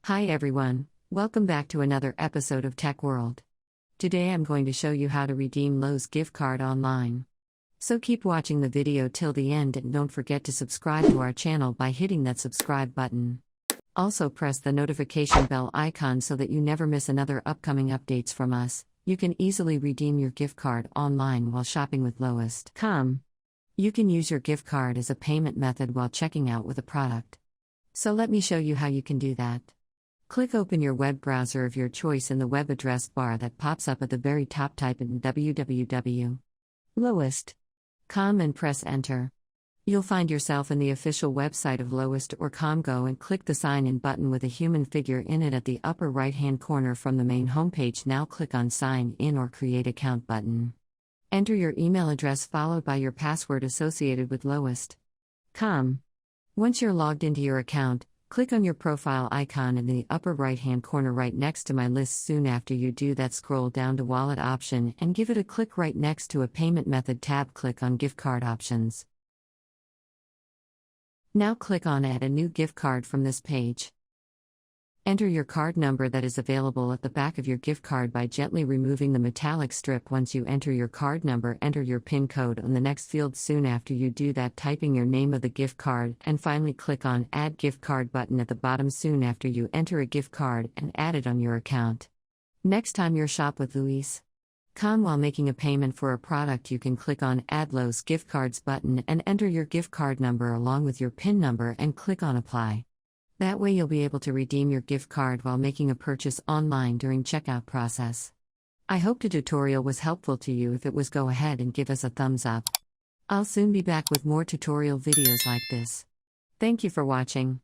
Hi everyone, welcome back to another episode of Tech World. Today I'm going to show you how to redeem Lowe's gift card online. So keep watching the video till the end and don't forget to subscribe to our channel by hitting that subscribe button. Also press the notification bell icon so that you never miss another upcoming updates from us. You can easily redeem your gift card online while shopping with Lowest.com. You can use your gift card as a payment method while checking out with a product. So let me show you how you can do that. Click open your web browser of your choice in the web address bar that pops up at the very top. Type in www.lowest.com and press enter. You'll find yourself in the official website of Lowest.com. Go and click the sign in button with a human figure in it at the upper right hand corner from the main homepage. Now click on sign in or create account button. Enter your email address followed by your password associated with Lowest.com. Once you're logged into your account, click on your profile icon in the upper right-hand corner right next to My List. Soon after you do that, scroll down to Wallet option and give it a click right next to a Payment Method tab. Click on Gift Card Options. Now click on Add a new gift card from this page. Enter your card number that is available at the back of your gift card by gently removing the metallic strip. Once you enter your card number, enter your PIN code on the next field. Soon after you do that, typing your name of the gift card, and finally click on Add Gift Card button at the bottom. Soon after you enter a gift card and add it on your account. Next time you shop with Lowes.com while making a payment for a product, you can click on Add Lowe's Gift Cards button and enter your gift card number along with your PIN number and click on Apply. That way you'll be able to redeem your gift card while making a purchase online during checkout process. I hope the tutorial was helpful to you. If it was, go ahead and give us a thumbs up. I'll soon be back with more tutorial videos like this. Thank you for watching.